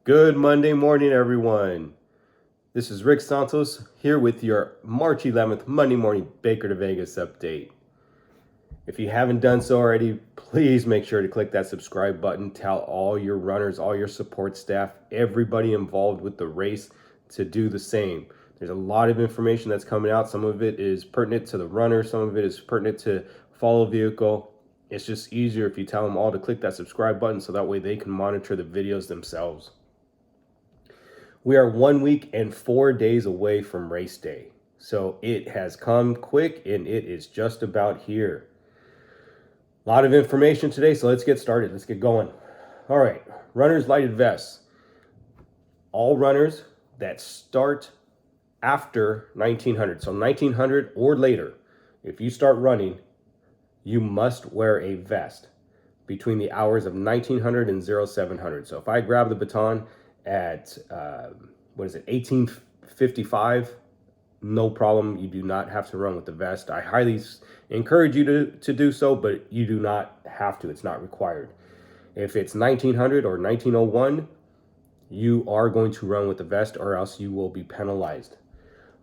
Good Monday morning, everyone. This is Rick Santos here with your March 11th Monday morning Baker to Vegas update. If you haven't done so already, please make sure to click that subscribe button. Tell all your runners, all your support staff, everybody involved with the race to do the same. There's a lot of information that's coming out. Some of it is pertinent to the runner, some of it is pertinent to follow vehicle. It's just easier if you tell them all to click that subscribe button so that way they can monitor the videos themselves. We are 1 week and 4 days away from race day. So it has come quick and it is just about here. A lot of information today, so let's get started. Let's get going. All right, runners lighted vests. All runners that start after 1900, so 1900 or later, if you start running, you must wear a vest between the hours of 1900 and 0700. So if I grab the baton at 1855, no problem. You do not have to run with the vest. I highly encourage you to do so, but you do not have to. It's not required. If it's 1900 or 1901, you are going to run with the vest or else you will be penalized.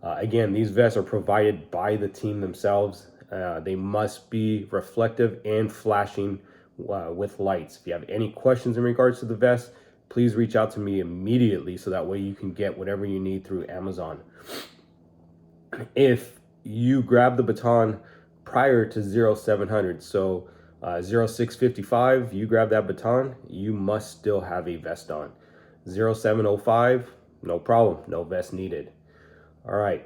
Again, these vests are provided by the team themselves. They must be reflective and flashing with lights. If you have any questions in regards to the vest, please reach out to me immediately so that way you can get whatever you need through Amazon. If you grab the baton prior to 0700, so 0655, you grab that baton, you must still have a vest on. 0705, no problem, no vest needed. All right.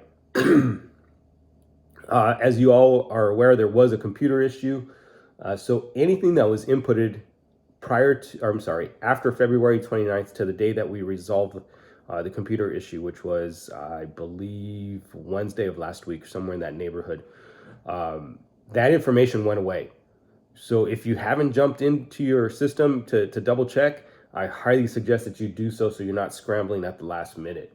As you all are aware, there was a computer issue. So anything that was inputted after February 29th to the day that we resolved the computer issue, which was, I believe, Wednesday of last week, somewhere in that neighborhood, that information went away. So if you haven't jumped into your system to double check, I highly suggest that you do so you're not scrambling at the last minute.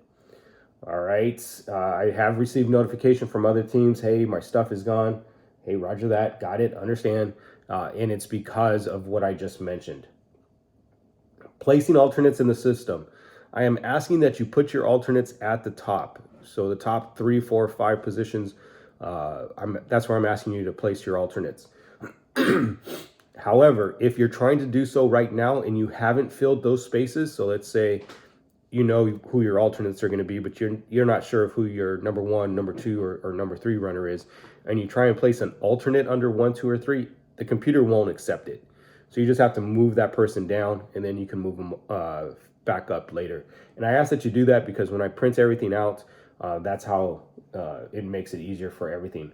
All right. I have received notification from other teams. Hey, my stuff is gone. Hey, roger that. Got it. Understand. And it's because of what I just mentioned. Placing alternates in the system. I am asking that you put your alternates at the top. So the top 3, 4, 5 positions, that's where I'm asking you to place your alternates. However, if you're trying to do so right now and you haven't filled those spaces, so let's say you know who your alternates are going to be, but you're not sure of who your number 1, number 2, or number 3 runner is, and you try and place an alternate under 1, 2, or 3, the computer won't accept it. So you just have to move that person down, and then you can move them back up later. And I ask that you do that because when I print everything out, that's how it makes it easier for everything.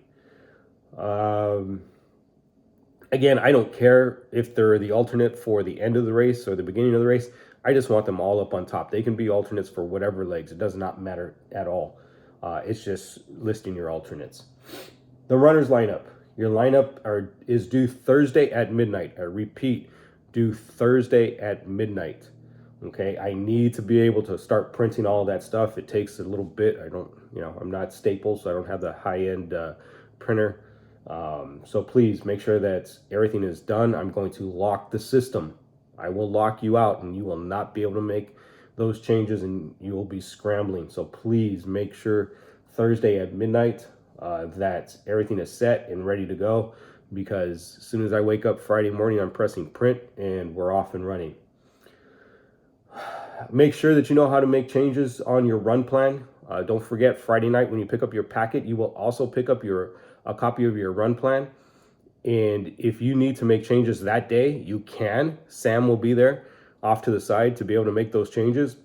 Again, I don't care if they're the alternate for the end of the race or the beginning of the race. I just want them all up on top. They can be alternates for whatever legs. It does not matter at all. It's just listing your alternates. The runner's lineup. Your lineup is due Thursday at midnight. I repeat, due Thursday at midnight. Okay, I need to be able to start printing all of that stuff. It takes a little bit. I'm not Staples, so I don't have the high-end printer. So please make sure that everything is done. I'm going to lock the system. I will lock you out and you will not be able to make those changes and you will be scrambling. So please make sure Thursday at midnight that everything is set and ready to go, because as soon as I wake up Friday morning, I'm pressing print and we're off and running. Make sure that you know how to make changes on your run plan. Don't forget, Friday night when you pick up your packet, you will also pick up a copy of your run plan. And if you need to make changes that day, you can. Sam will be there off to the side to be able to make those changes.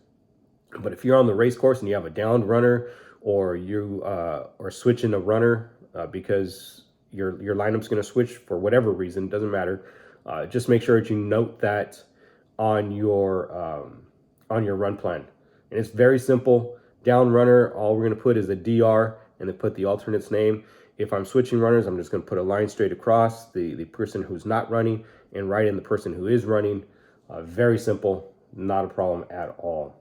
But if you're on the race course and you have a downed runner, or you are switching a runner because your lineup's going to switch for whatever reason, doesn't matter. Just make sure that you note that on your run plan. And it's very simple. Down runner, all we're going to put is a DR and then put the alternate's name. If I'm switching runners, I'm just going to put a line straight across the person who's not running and write in the person who is running. Very simple, not a problem at all.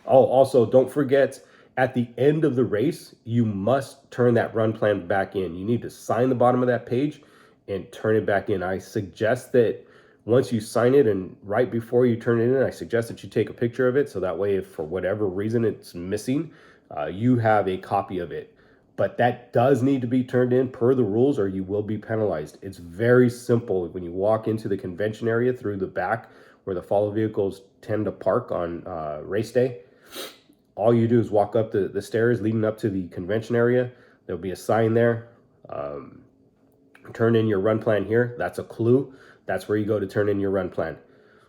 Also, don't forget, at the end of the race, you must turn that run plan back in. You need to sign the bottom of that page and turn it back in. I suggest that Once you sign it and right before you turn it in, I suggest that you take a picture of it so that way if for whatever reason it's missing, you have a copy of it. But that does need to be turned in per the rules or you will be penalized. It's very simple. When you walk into the convention area through the back where the follow vehicles tend to park on race day, all you do is walk up the stairs leading up to the convention area. There'll be a sign there. Turn in your run plan here. That's a clue. That's where you go to turn in your run plan.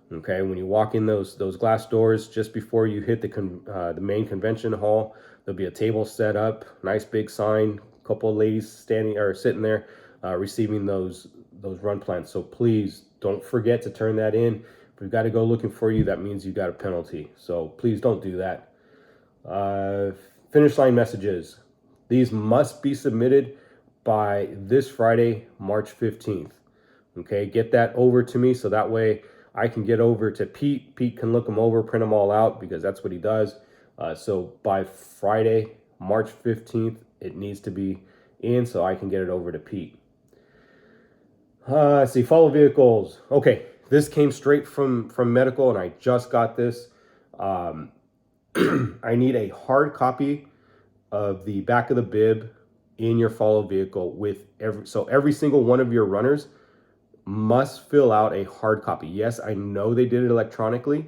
Okay, when you walk in those glass doors, just before you hit the main convention hall, there'll be a table set up, nice big sign, a couple of ladies standing or sitting there receiving those run plans. So please don't forget to turn that in. If we've got to go looking for you, that means you got a penalty. So please don't do that. Finish line messages. These must be submitted by this Friday, March 15th. Okay, get that over to me so that way I can get over to Pete. Pete can look them over, print them all out because that's what he does. So by Friday, March 15th, it needs to be in so I can get it over to Pete. Let's see, follow vehicles. Okay, this came straight from medical and I just got this. I need a hard copy of the back of the bib in your follow vehicle with every single one of your runners must fill out a hard copy. Yes, I know they did it electronically,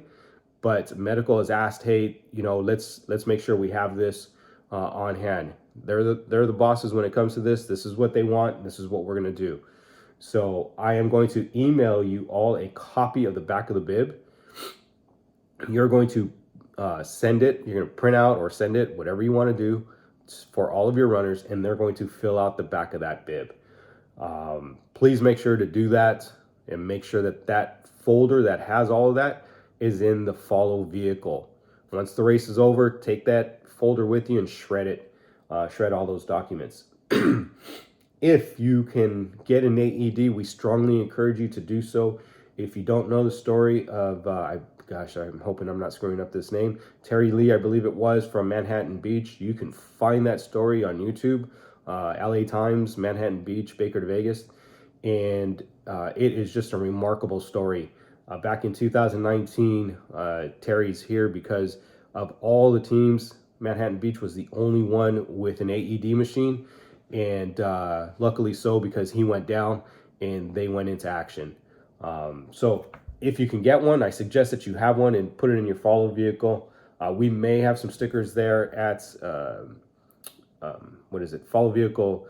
but medical has asked, hey, let's make sure we have this on hand. They're the bosses when it comes to this. This is what they want. This is what we're going to do. So I am going to email you all a copy of the back of the bib. You're going to send it. You're going to print out or send it, whatever you want to do for all of your runners, and they're going to fill out the back of that bib. Please make sure to do that and make sure that folder that has all of that is in the follow vehicle. Once the race is over, take that folder with you and shred it, shred all those documents. If you can get an AED, we strongly encourage you to do so. If you don't know the story of, I'm hoping I'm not screwing up this name, Terry Lee, I believe it was, from Manhattan Beach. You can find that story on YouTube, LA Times, Manhattan Beach, Baker to Vegas. And it is just a remarkable story. Back in 2019, Terry's here because of all the teams. Manhattan Beach was the only one with an AED machine. And luckily so, because he went down and they went into action. So if you can get one, I suggest that you have one and put it in your follow vehicle. We may have some stickers there at, follow vehicle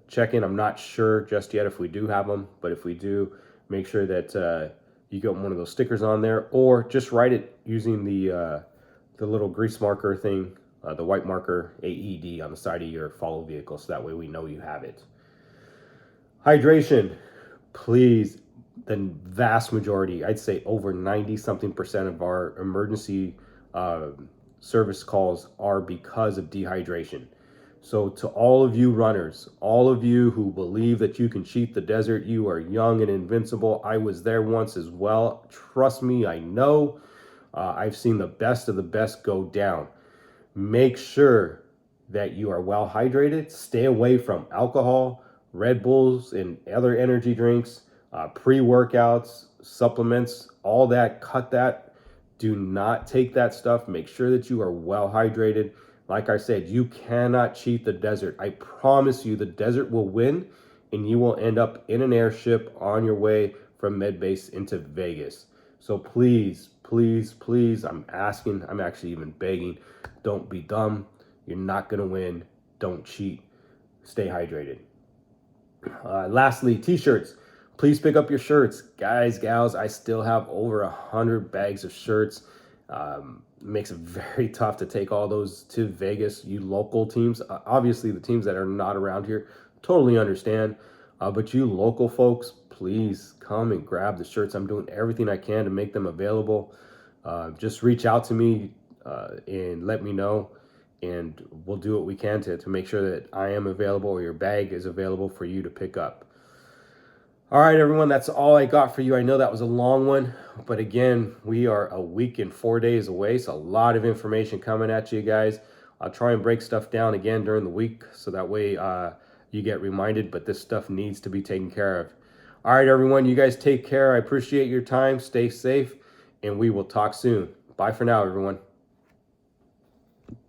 check-in. I'm not sure just yet if we do have them, but if we do, make sure that you get one of those stickers on there, or just write it using the little grease marker thing, the white marker AED on the side of your follow vehicle, so that way we know you have it. Hydration, please. The vast majority, I'd say over 90-something% of our emergency service calls are because of dehydration. So to all of you runners, all of you who believe that you can cheat the desert, you are young and invincible. I was there once as well. Trust me, I know. I've seen the best of the best go down. Make sure that you are well hydrated. Stay away from alcohol, Red Bulls, and other energy drinks, pre-workouts, supplements, all that. Cut that. Do not take that stuff. Make sure that you are well hydrated. Like I said, you cannot cheat the desert. I promise you the desert will win and you will end up in an airship on your way from Medbase into Vegas. So please, please, please, I'm actually even begging, don't be dumb. You're not going to win. Don't cheat. Stay hydrated. Lastly, t-shirts. Please pick up your shirts. Guys, gals, I still have over 100 bags of shirts. Makes it very tough to take all those to Vegas. You local teams, obviously the teams that are not around here, totally understand. But you local folks, please come and grab the shirts. I'm doing everything I can to make them available. Just reach out to me and let me know, and we'll do what we can to make sure that I am available or your bag is available for you to pick up. All right, everyone, that's all I got for you. I know that was a long one, but again, we are a week and 4 days away, so a lot of information coming at you guys. I'll try and break stuff down again during the week so that way you get reminded, but this stuff needs to be taken care of. All right, everyone, you guys take care. I appreciate your time. Stay safe, and we will talk soon. Bye for now, everyone.